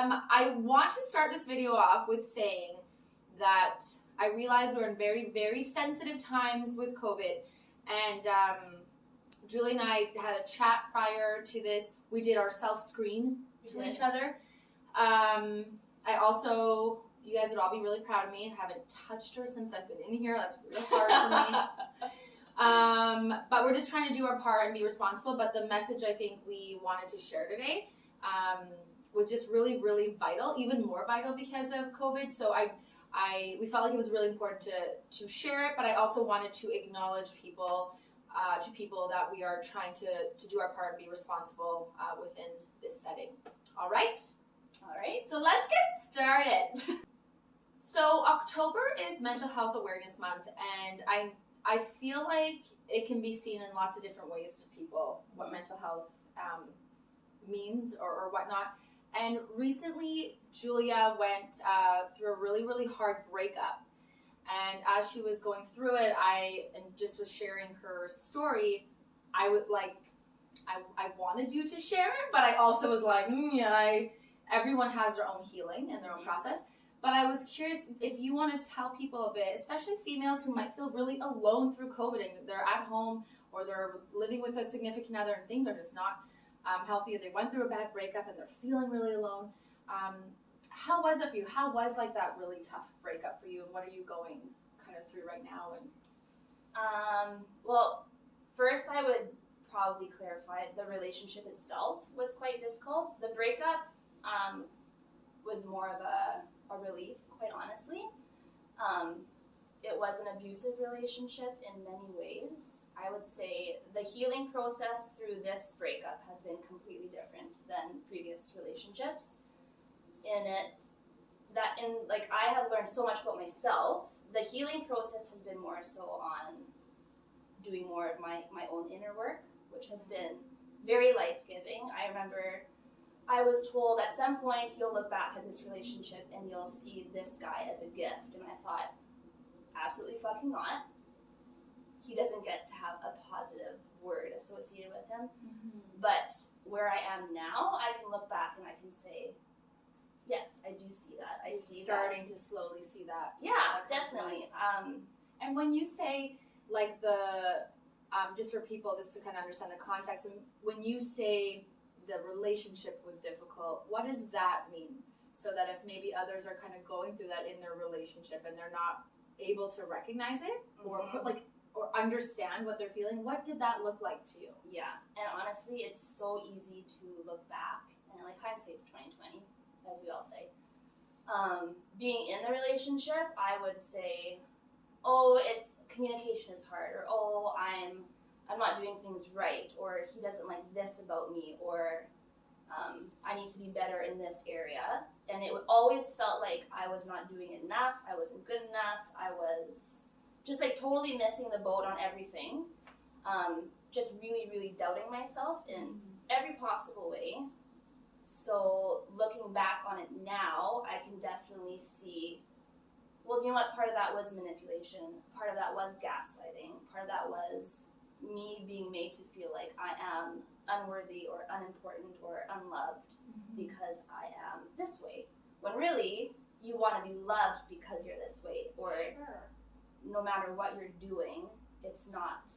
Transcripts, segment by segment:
I want to start this video off with saying that I realize we're in very, very sensitive times with COVID, and Julie and I had a chat prior to this. We did our self-screen to each other. I also, you guys would all be really proud of me. I haven't touched her since I've been in here. That's really hard for me. But we're just trying to do our part and be responsible. But the message I think we wanted to share today was just really, really vital, even more vital because of COVID. So we felt like it was really important to share it, but I also wanted to acknowledge people that we are trying to do our part and be responsible within this setting. All right? All right. So let's get started. So October is Mental Health Awareness Month, and I feel like it can be seen in lots of different ways to people, what mental health means or whatnot. And recently, Julia went through a really, really hard breakup. And as she was going through it, and just was sharing her story, I wanted you to share it, but I also was like, everyone has their own healing and their own process. But I was curious if you want to tell people a bit, especially females who might feel really alone through COVID and they're at home or they're living with a significant other and things are just not healthy, or they went through a bad breakup and they're feeling really alone. How was it for you? How was that really tough breakup for you, and what are you going kind of through right now? And well, first I would probably clarify the relationship itself was quite difficult. The breakup was more of a relief, quite honestly. It was an abusive relationship in many ways. I would say the healing process through this breakup has been completely different than previous relationships. I have learned so much about myself. The healing process has been more so on doing more of my own inner work, which has been very life-giving. I remember I was told at some point you'll look back at this relationship and you'll see this guy as a gift, and I thought, absolutely fucking not. He doesn't get to have a positive word associated with him. Mm-hmm. But where I am now, I can look back and I can say, yes, I do see that. I'm starting to slowly see that. Yeah, definitely. And when you say, just for people, just to kind of understand the context, when you say the relationship was difficult, what does that mean? So that if maybe others are kind of going through that in their relationship and they're not able to recognize it or or understand what they're feeling, what did that look like to you? Yeah, and honestly, it's so easy to look back, and hindsight's 20/20, as we all say. Being in the relationship, I would say, it's communication is hard, or I'm not doing things right, or he doesn't like this about me, or I need to be better in this area. And it always felt like I was not doing enough, I wasn't good enough, I was just totally missing the boat on everything. Just really, really doubting myself in every possible way. So looking back on it now, I can definitely see, well, you know what, part of that was manipulation, part of that was gaslighting, part of that was me being made to feel like I am unworthy or unimportant or unloved because I am this way. When really, you want to be loved because you're this way, or no matter what you're doing, it's not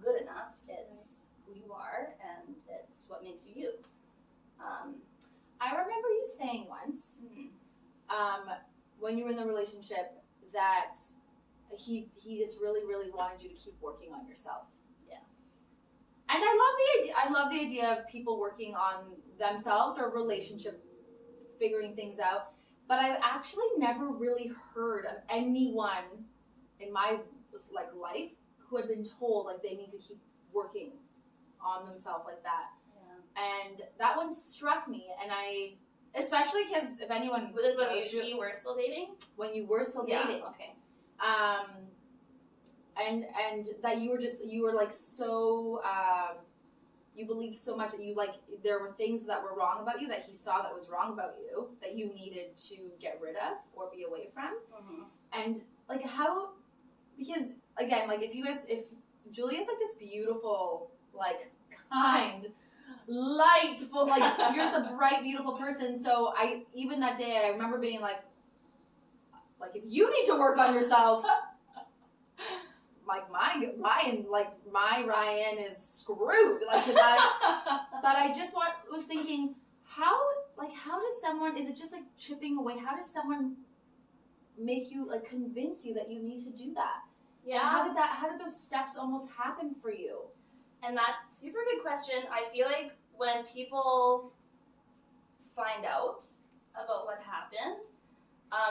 good enough. It's who you are, and it's what makes you you. I remember you saying once, when you were in the relationship, that he just really, really wanted you to keep working on yourself. Yeah. And I love the idea of people working on themselves or relationship, figuring things out. But I've actually never really heard of anyone in my life who had been told they need to keep working on themselves like that. And that one struck me, and especially because if anyone... Was this when we were still dating? When you were still dating. Yeah, okay. And that you were so, you believed so much that there were things that were wrong about you that he saw that was wrong about you that you needed to get rid of or be away from. And how, because again, if Julia's this beautiful, kind, light, full, like, you're just a bright, beautiful person. So even that day, I remember being like, if you need to work on yourself, like my Ryan is screwed. Like, but I just was thinking, how does someone, is it just like chipping away? How does someone make you, like, convince you that you need to do that? Yeah. And how did those steps almost happen for you? And that's super good question. I feel like when people find out about what happened,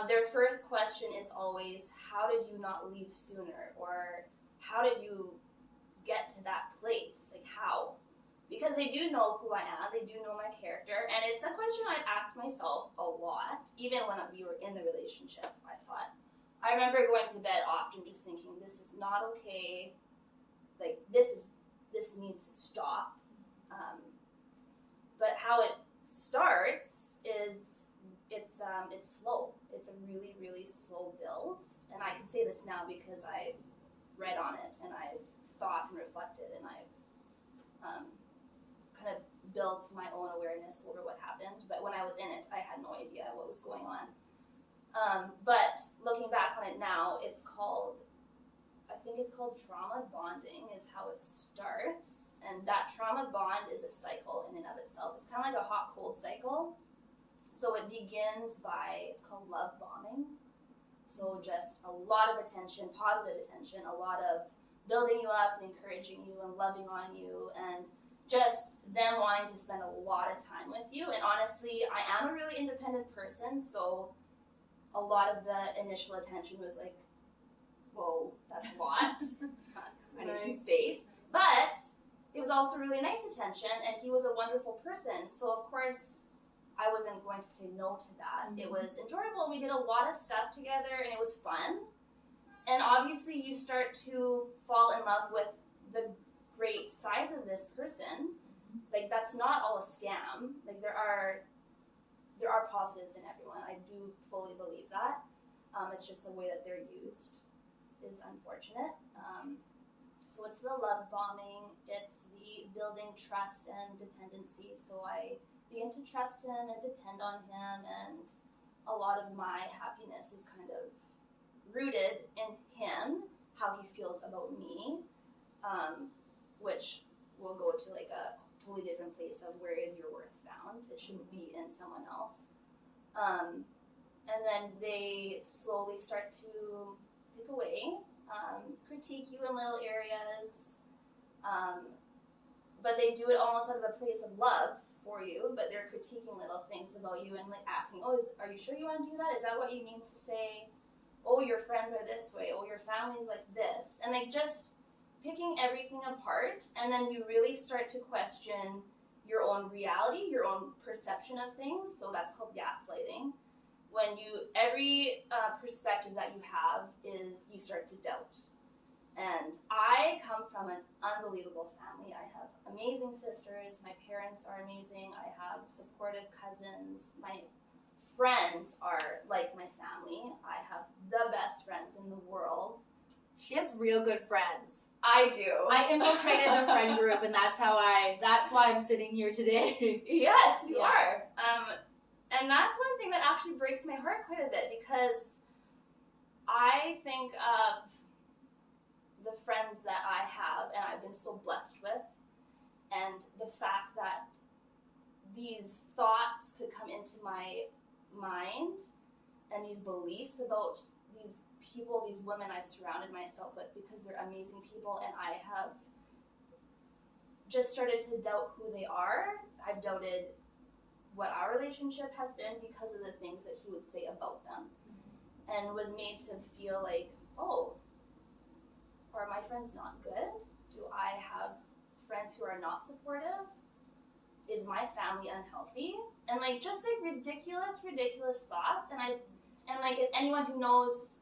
their first question is always, how did you not leave sooner? Or how did you get to that place? Like, how? Because they do know who I am, they do know my character, and it's a question I'd ask myself a lot, even when we were in the relationship. I remember going to bed often just thinking, this is not okay, like, this needs to stop. But how it starts is it's slow. It's a really, really slow build, and I can say this now because I've read on it and I've thought and reflected, and I've kind of built my own awareness over what happened. But when I was in it, I had no idea what was going on. But looking back on it now, I think it's called trauma bonding is how it starts. And that trauma bond is a cycle in and of itself. It's kind of like a hot-cold cycle. So it begins by, it's called love bombing. So just a lot of attention, positive attention, a lot of building you up and encouraging you and loving on you, and just them wanting to spend a lot of time with you. And honestly, I am a really independent person, so a lot of the initial attention was like, whoa, that's a lot. I need some space. But it was also really nice attention, and he was a wonderful person. So of course, I wasn't going to say no to that. Mm-hmm. It was enjoyable. We did a lot of stuff together, and it was fun. And obviously, you start to fall in love with the great sides of this person. Like, that's not all a scam. Like, there are positives in everyone. I do fully believe that. It's just the way that they're used is unfortunate. So it's the love bombing. It's the building trust and dependency. So I begin to trust him and depend on him, and a lot of my happiness is kind of rooted in him, how he feels about me, which will go to like a totally different place of where is your worth found. It shouldn't be in someone else. And then they slowly start to pick away, critique you in little areas, but they do it almost out of a place of love for you, but they're critiquing little things about you and like asking, are you sure you want to do that? Is that what you mean to say? Oh, your friends are this way. Oh, your family's like this. And like just picking everything apart, and then you really start to question your own reality, your own perception of things. So that's called gaslighting. When every perspective that you have is, you start to doubt. And I come from an unbelievable family. I have amazing sisters. My parents are amazing. I have supportive cousins. My friends are like my family. I have the best friends in the world. She has real good friends. I do. I infiltrated the friend group, and that's why I'm sitting here today. Yes, you are. And that's one thing that actually breaks my heart quite a bit, because I think of the friends that I have and I've been so blessed with, and the fact that these thoughts could come into my mind and these beliefs about these people, these women I've surrounded myself with, because they're amazing people, and I have just started to doubt who they are. I've doubted what our relationship has been because of the things that he would say about them, and was made to feel like, oh, are my friends not good? Do I have friends who are not supportive? Is my family unhealthy? And like just like ridiculous thoughts. And like if anyone who knows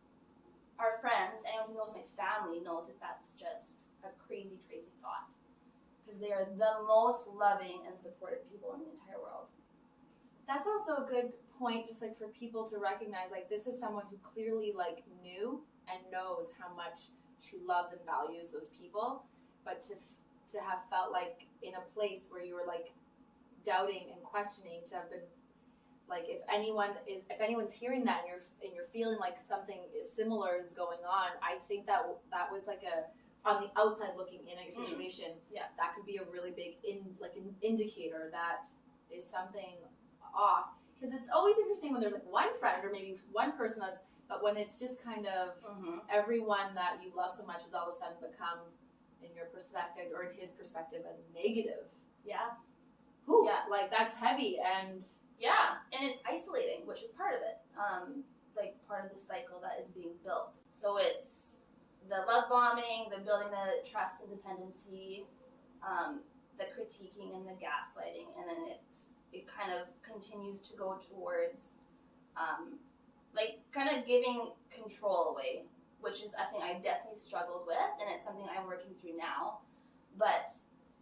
our friends, anyone who knows my family knows that that's just a crazy thought, because they are the most loving and supportive people in the entire world. That's also a good point, just like for people to recognize, like, this is someone who clearly like knew and knows how much she loves and values those people, but to have felt like in a place where you were like doubting and questioning, to have been like, if anyone's hearing that and you're feeling like something similar is going on, I think that was like on the outside looking in at your situation, that could be a really big an indicator that is something off. Because it's always interesting when there's like one friend or maybe one person but when it's just kind of everyone that you love so much has all of a sudden become, in your perspective or in his perspective, a negative. Yeah. Ooh, yeah. Like, that's heavy. And yeah, and it's isolating, which is part of it. Like, part of the cycle that is being built. So it's the love bombing, the building the trust and dependency, the critiquing and the gaslighting, and then it kind of continues to go towards like kind of giving control away, which is a thing I definitely struggled with, and it's something I'm working through now. But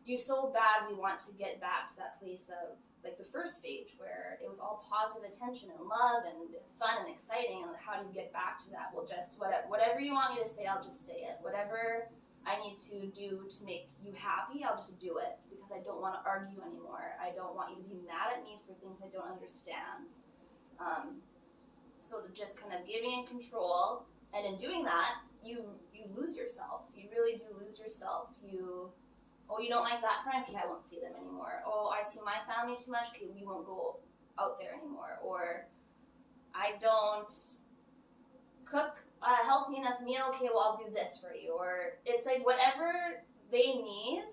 you so badly want to get back to that place of like the first stage where it was all positive attention and love and fun and exciting, and how do you get back to that? Well, just whatever you want me to say, I'll just say it. Whatever I need to do to make you happy, I'll just do it, because I don't want to argue anymore. I don't want you to be mad at me for things I don't understand. So to just kind of giving in control, and in doing that, you lose yourself. You really do lose yourself. You don't like that friend? Okay, I won't see them anymore. Oh, I see my family too much? Okay, we won't go out there anymore. Or I don't cook a healthy enough meal. Okay, well, I'll do this for you. Or it's like whatever they need,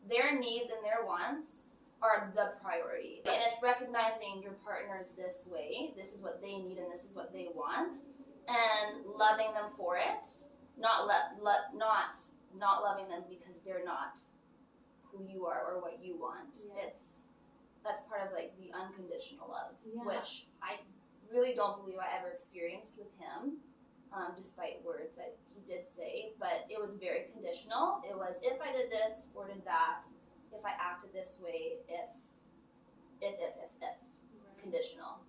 their needs and their wants are the priority. And it's recognizing your partner's this way. This is what they need and this is what they want. And loving them for it. Not loving them because they're not who you are or what you want. Yeah. That's part of like the unconditional love, which I really don't believe I ever experienced with him, despite words that he did say. But it was very conditional. It was, if I did this or did that, if I acted this way, if right. Conditional.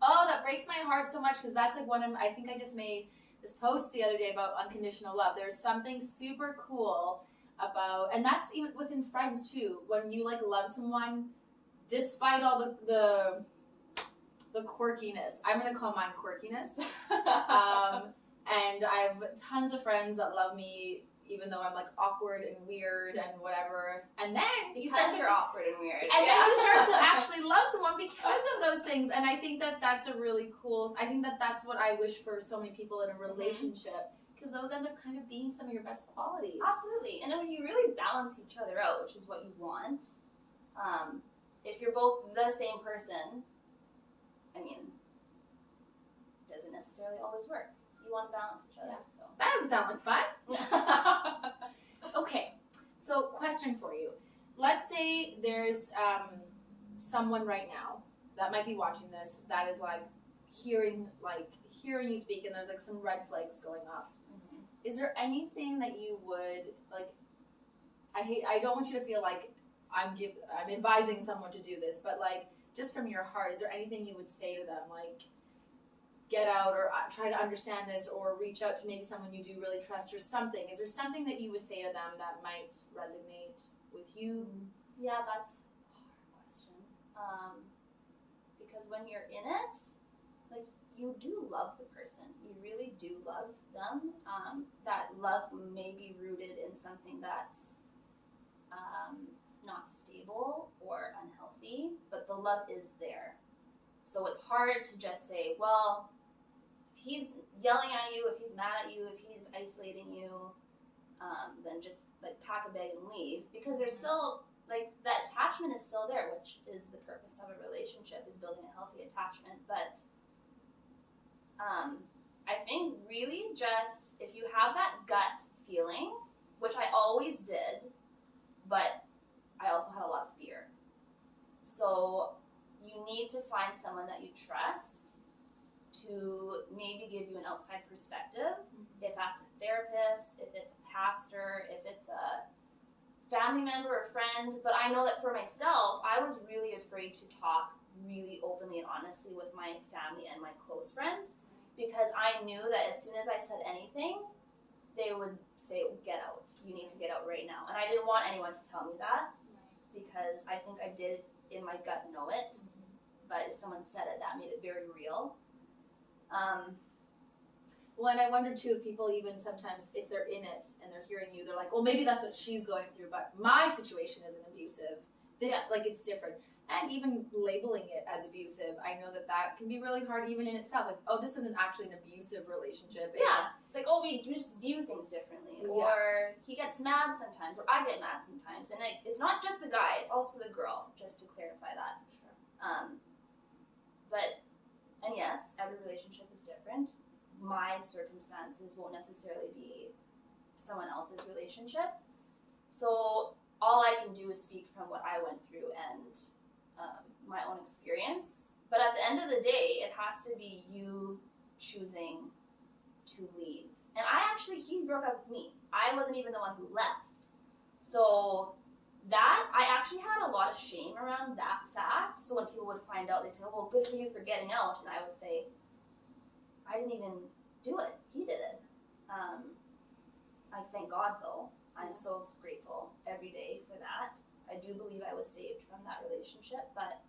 Oh, that breaks my heart so much, because that's like I think I just made this post the other day about unconditional love. There's something super cool about, and that's even within friends too, when you like love someone despite all the quirkiness. I'm gonna call mine quirkiness. And I have tons of friends that love me even though I'm like awkward and weird and whatever. And then you're awkward and weird. And then you start to actually love someone because of those things. And I think that that's a really cool, I think that that's what I wish for so many people in a relationship, because those end up kind of being some of your best qualities. Absolutely. And then when you really balance each other out, which is what you want, if you're both the same person, I mean, doesn't necessarily always work. You want to balance each other. So that doesn't sound like fun. Okay, so question for you. Let's say there's someone right now that might be watching this that is like hearing you speak, and there's like some red flags going off. Is there anything that you would like? I don't want you to feel like I'm advising someone to do this, but like just from your heart, is there anything you would say to them, like get out, or try to understand this, or reach out to maybe someone you do really trust, or something? Is there something that you would say to them that might resonate with you? Yeah, that's a hard question. Because when you're in it, like, you do love the person. You really do love them. That love may be rooted in something that's not stable or unhealthy, but the love is there. So it's hard to just say, well, if he's yelling at you, if he's mad at you, if he's isolating you, then just like pack a bag and leave, because there's still like that attachment is still there, which is the purpose of a relationship, is building a healthy attachment. But I think really just if you have that gut feeling, which I always did, but I also had a lot of fear. So you need to find someone that you trust to maybe give you an outside perspective. If that's a therapist, if it's a pastor, if it's a family member or friend. But I know that for myself, I was really afraid to talk really openly and honestly with my family and my close friends, because I knew that as soon as I said anything, they would say, get out. You need to get out right now. And I didn't want anyone to tell me that, because I think I did in my gut know it, but if someone said it, that made it very real. Well, and I wonder too if people even sometimes, if they're in it and they're hearing you, they're like, well, maybe that's what she's going through, but my situation isn't abusive. This, like, it's different. And even labeling it as abusive, I know that can be really hard even in itself. Like, oh, this isn't actually an abusive relationship. It's like, oh, we just view things differently. Or he gets mad sometimes, or I get mad sometimes. And it's not just the guy, it's also the girl, just to clarify that. Sure. And yes, every relationship is different. My circumstances won't necessarily be someone else's relationship. So all I can do is speak from what I went through and my own experience. But at the end of the day, it has to be you choosing to leave. And he broke up with me. I wasn't even the one who left. So I actually had a lot of shame around that fact. So when people would find out, they say, oh, well, good for you for getting out. And I would say, I didn't even do it. He did it. I thank God, though. I'm so grateful every day for that. I do believe I was saved from that relationship, but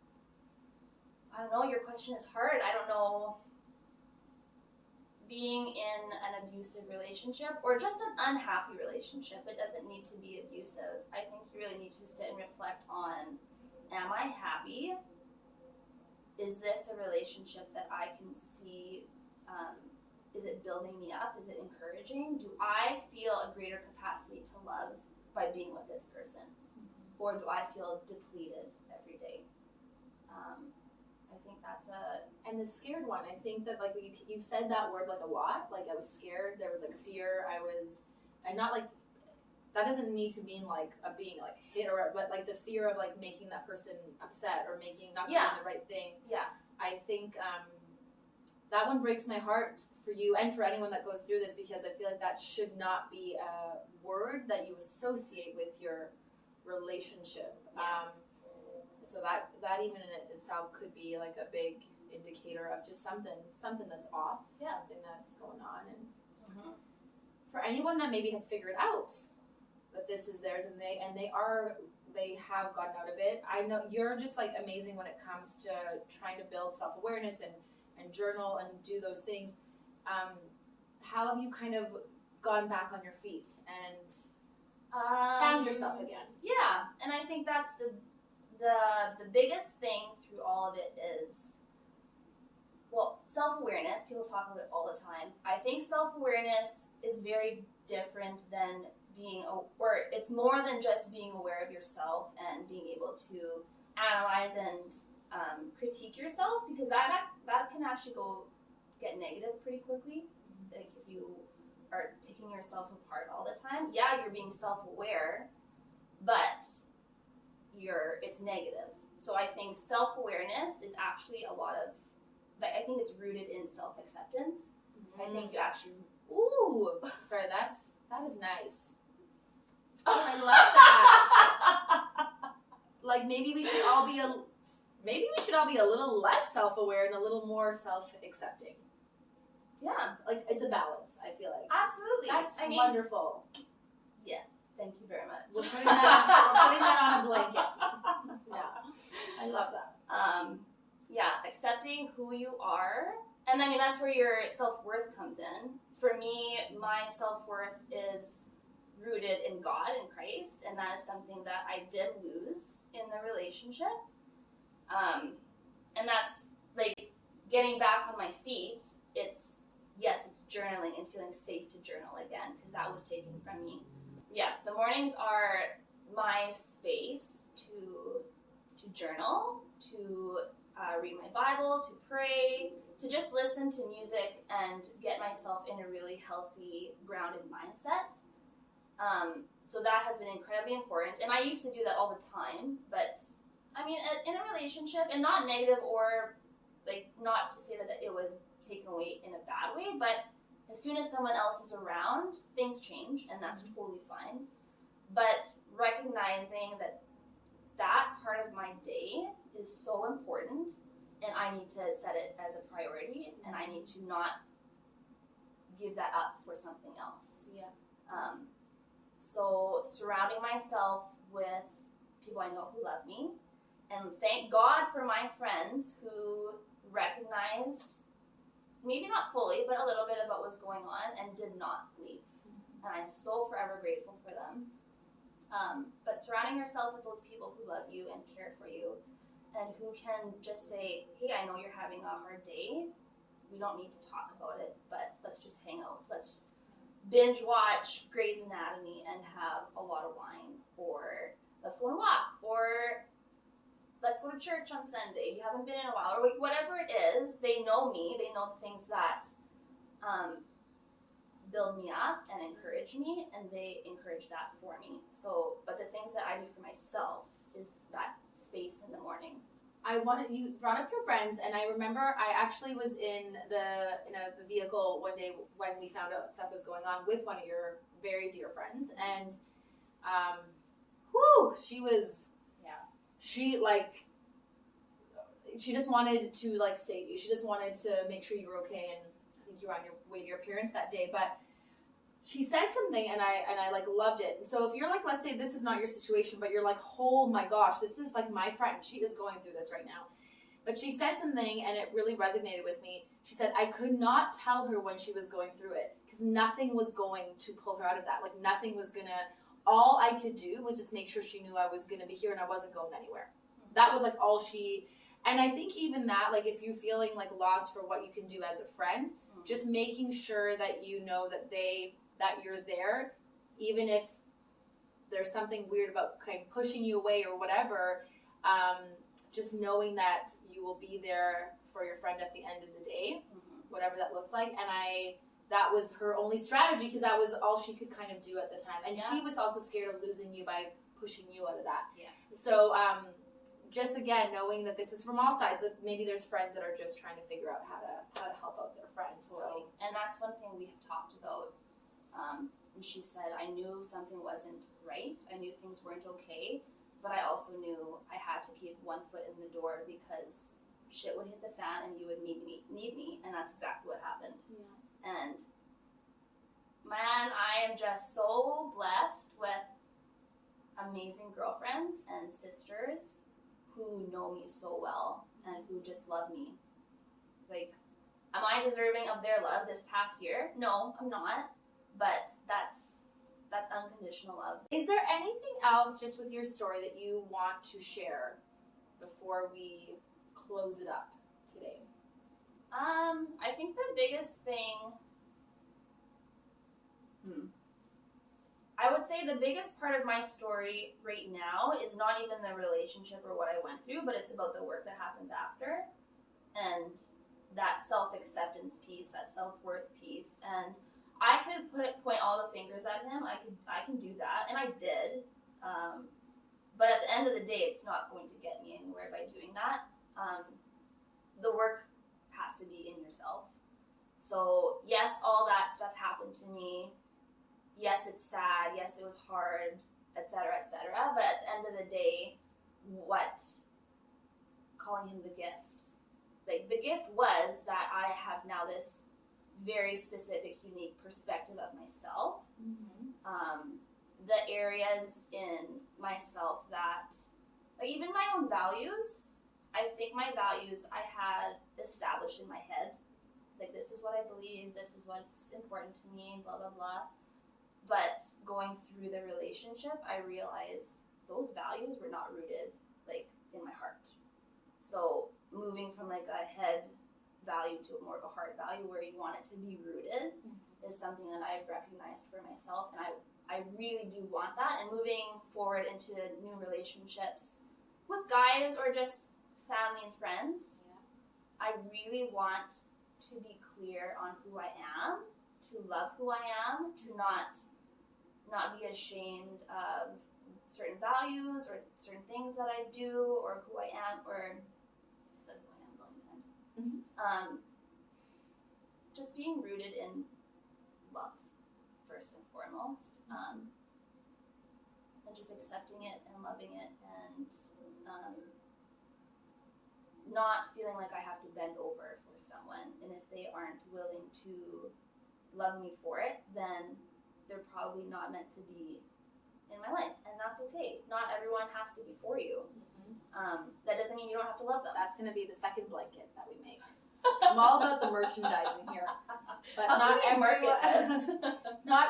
I don't know, your question is hard. I don't know, being in an abusive relationship or just an unhappy relationship, it doesn't need to be abusive. I think you really need to sit and reflect on, am I happy? Is this a relationship that I can see, is it building me up? Is it encouraging? Do I feel a greater capacity to love by being with this person? Or do I feel depleted every day? I think that's And the scared one, I think that, like, you've said that word, like, a lot. Like, I was scared, there was, like, fear, and not, like, that doesn't need to mean, like, being, like, hit or, but, like, the fear of, like, making that person upset or not doing the right thing. Yeah. I think, that one breaks my heart for you and for anyone that goes through this, because I feel like that should not be a word that you associate with your relationship. So that even in itself could be like a big indicator of just something that's off, something that's going on. And for anyone that maybe has figured out that this is theirs and they have gotten out of it, I know you're just like amazing when it comes to trying to build self-awareness and journal and do those things. How have you kind of gone back on your feet and found yourself again? Yeah, and I think that's the biggest thing through all of it is, well, self-awareness. People talk about it all the time. I think self-awareness is very different than or it's more than just being aware of yourself and being able to analyze and critique yourself, because that can actually get negative pretty quickly. Like if you are picking yourself apart all the time, you're being self-aware, but it's negative. So I think self-awareness is actually a lot of, like, I think it's rooted in self-acceptance. I think you actually, sorry, that is nice. I love that. Like maybe we should all be a little less self-aware and a little more self-accepting. Yeah, like it's a balance. I feel like absolutely. That's wonderful. Yeah, thank you very much. We're putting that on a blanket. Yeah, I love that. Accepting who you are, and I mean that's where your self-worth comes in. For me, my self-worth is rooted in God and Christ, and that is something that I did lose in the relationship. And that's like getting back on my feet. It's journaling and feeling safe to journal again, because that was taken from me. Yeah, the mornings are my space to journal, to read my Bible, to pray, to just listen to music and get myself in a really healthy, grounded mindset. So that has been incredibly important, and I used to do that all the time, but I mean, in a relationship, and not negative or like not to say that it was taken away in a bad way, but as soon as someone else is around, things change, and that's totally fine. But recognizing that part of my day is so important, and I need to set it as a priority, and I need to not give that up for something else. Yeah. So surrounding myself with people I know who love me, And thank God for my friends who recognized, maybe not fully, but a little bit of what was going on and did not leave. And I'm so forever grateful for them. But surrounding yourself with those people who love you and care for you and who can just say, hey, I know you're having a hard day. We don't need to talk about it, but let's just hang out. Let's binge watch Grey's Anatomy and have a lot of wine, or let's go on a walk, or let's go to church on Sunday. You haven't been in a while, or whatever it is. They know me. They know the things that build me up and encourage me, and they encourage that for me. So, but the things that I do for myself is that space in the morning. You brought up your friends, and I remember I actually was in the vehicle one day when we found out stuff was going on with one of your very dear friends, and she just wanted to like save you. She just wanted to make sure you were okay, and I think you were on your way to your parents that day, but she said something and I like loved it. And so if you're like, let's say this is not your situation, but you're like, oh my gosh, this is like my friend. She is going through this right now. But she said something and it really resonated with me. She said, I could not tell her when she was going through it because nothing was going to pull her out of that. Like nothing was all I could do was just make sure she knew I was going to be here and I wasn't going anywhere. That was like all and I think even that, like if you're feeling like lost for what you can do as a friend, just making sure that you know that you're there, even if there's something weird about kind of pushing you away or whatever, just knowing that you will be there for your friend at the end of the day, whatever that looks like. And that was her only strategy because that was all she could kind of do at the time. And she was also scared of losing you by pushing you out of that. Yeah. So just again, knowing that this is from all sides, that maybe there's friends that are just trying to figure out how to help out their friends. Totally. So, and that's one thing we have talked about. And she said, I knew something wasn't right. I knew things weren't okay, but I also knew I had to keep one foot in the door because shit would hit the fan and you would need me, and that's exactly what happened. Yeah. And man, I am just so blessed with amazing girlfriends and sisters who know me so well and who just love me. Like, am I deserving of their love this past year? No, I'm not. But that's unconditional love. Is there anything else just with your story that you want to share before we close it up today? I think the biggest thing, I would say the biggest part of my story right now is not even the relationship or what I went through, but it's about the work that happens after and that self-acceptance piece, that self-worth piece. And I could point all the fingers at him. I can do that, and I did. But at the end of the day, it's not going to get me anywhere by doing that. The work has to be in yourself. So yes, all that stuff happened to me. Yes, it's sad. Yes, it was hard, etc., etc. But at the end of the day, calling him the gift? Like the gift was that I have now this very specific, unique perspective of myself. The areas in myself that, like even my own values, I think my values I had established in my head. Like this is what I believe, this is what's important to me, blah, blah, blah. But going through the relationship, I realized those values were not rooted like in my heart. So moving from like a head value to more of a heart value where you want it to be rooted is something that I've recognized for myself, and I really do want that. And moving forward into new relationships with guys or just family and friends, I really want to be clear on who I am, to love who I am, to not be ashamed of certain values or certain things that I do or who I am, or I said who I am a million times. Just being rooted in love first and foremost, and just accepting it and loving it, and not feeling like I have to bend over for someone. And if they aren't willing to love me for it, then they're probably not meant to be in my life, and that's okay. Not everyone has to be for you. That doesn't mean you don't have to love them. That's going to be the second blanket that we make. I'm all about the merchandising here. But not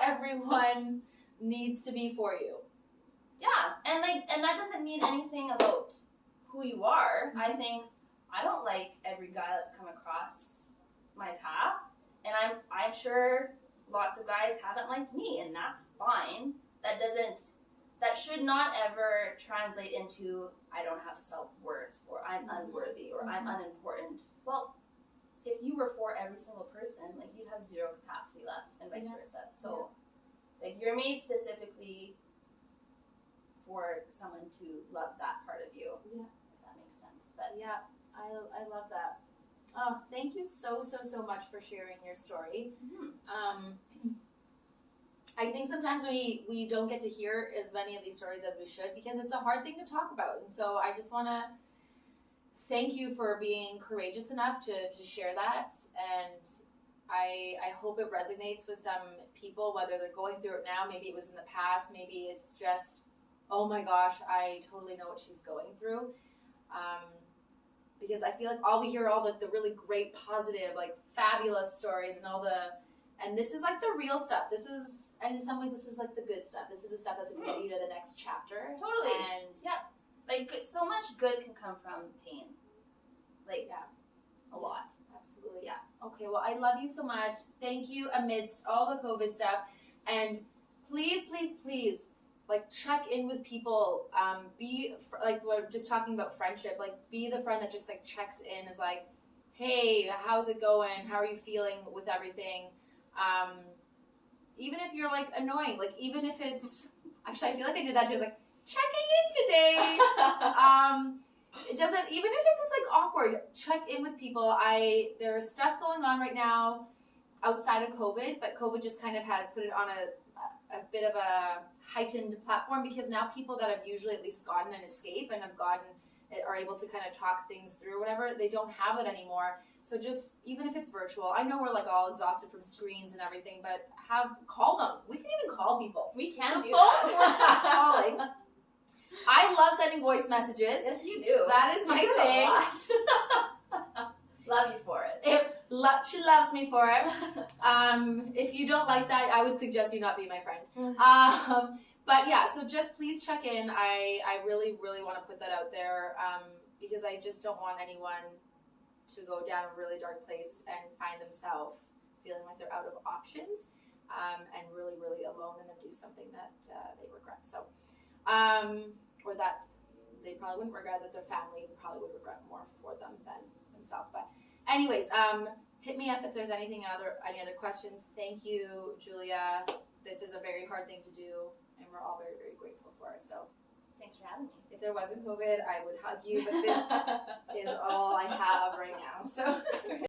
everyone needs to be for you. Yeah, and that doesn't mean anything about who you are. I think I don't like every guy that's come across my path, and I'm sure lots of guys haven't liked me, and that's fine. That should not ever translate into I don't have self-worth, or I'm unworthy, or I'm unimportant. Well, if you were for every single person, like, you'd have zero capacity left, and vice versa. So, like, you're made specifically for someone to love that part of you. Yeah. If that makes sense. But yeah, I love that. Oh, thank you so much for sharing your story. I think sometimes we don't get to hear as many of these stories as we should, because it's a hard thing to talk about. And so I just want to thank you for being courageous enough to share that. And I hope it resonates with some people, whether they're going through it now, maybe it was in the past, maybe it's just, oh my gosh, I totally know what she's going through. Because I feel like all we hear are all the really great, positive, like, fabulous stories, and this is like the real stuff. And in some ways this is like the good stuff. This is the stuff that's going to get you to the next chapter. Totally. And like, so much good can come from pain. Like, a lot. Absolutely. Yeah. Okay, well, I love you so much. Thank you amidst all the COVID stuff. And please, like, check in with people. Like, we're just talking about friendship. Like, be the friend that just, like, checks in, is like, hey, how's it going? How are you feeling with everything? Even if you're, like, annoying, like, even if it's, actually, I feel like I did that. She was like, checking in today. It doesn't, even if it's just, like, awkward, check in with people. There's stuff going on right now outside of COVID, but COVID just kind of has put it on a bit of a heightened platform, because now people that have usually at least gotten an escape and are able to kind of talk things through or whatever, they don't have it anymore. So just, even if it's virtual, I know we're, like, all exhausted from screens and everything, but call them. We can even call people. We can do that. The phone works for calling. I love sending voice messages. Yes, you do. That is my thing. Love you for it. She loves me for it. If you don't like that, I would suggest you not be my friend. But yeah, so just please check in. I really want to put that out there, because I just don't want anyone to go down a really dark place and find themselves feeling like they're out of options, and really alone, and then do something that they regret. So, or that they probably wouldn't regret, that their family probably would regret more for them than themselves. But anyways, hit me up if there's any other questions. Thank you, Julia. This is a very hard thing to do, and we're all very grateful for it. So thanks for having me. If there wasn't COVID, I would hug you, but this is all I have right now. So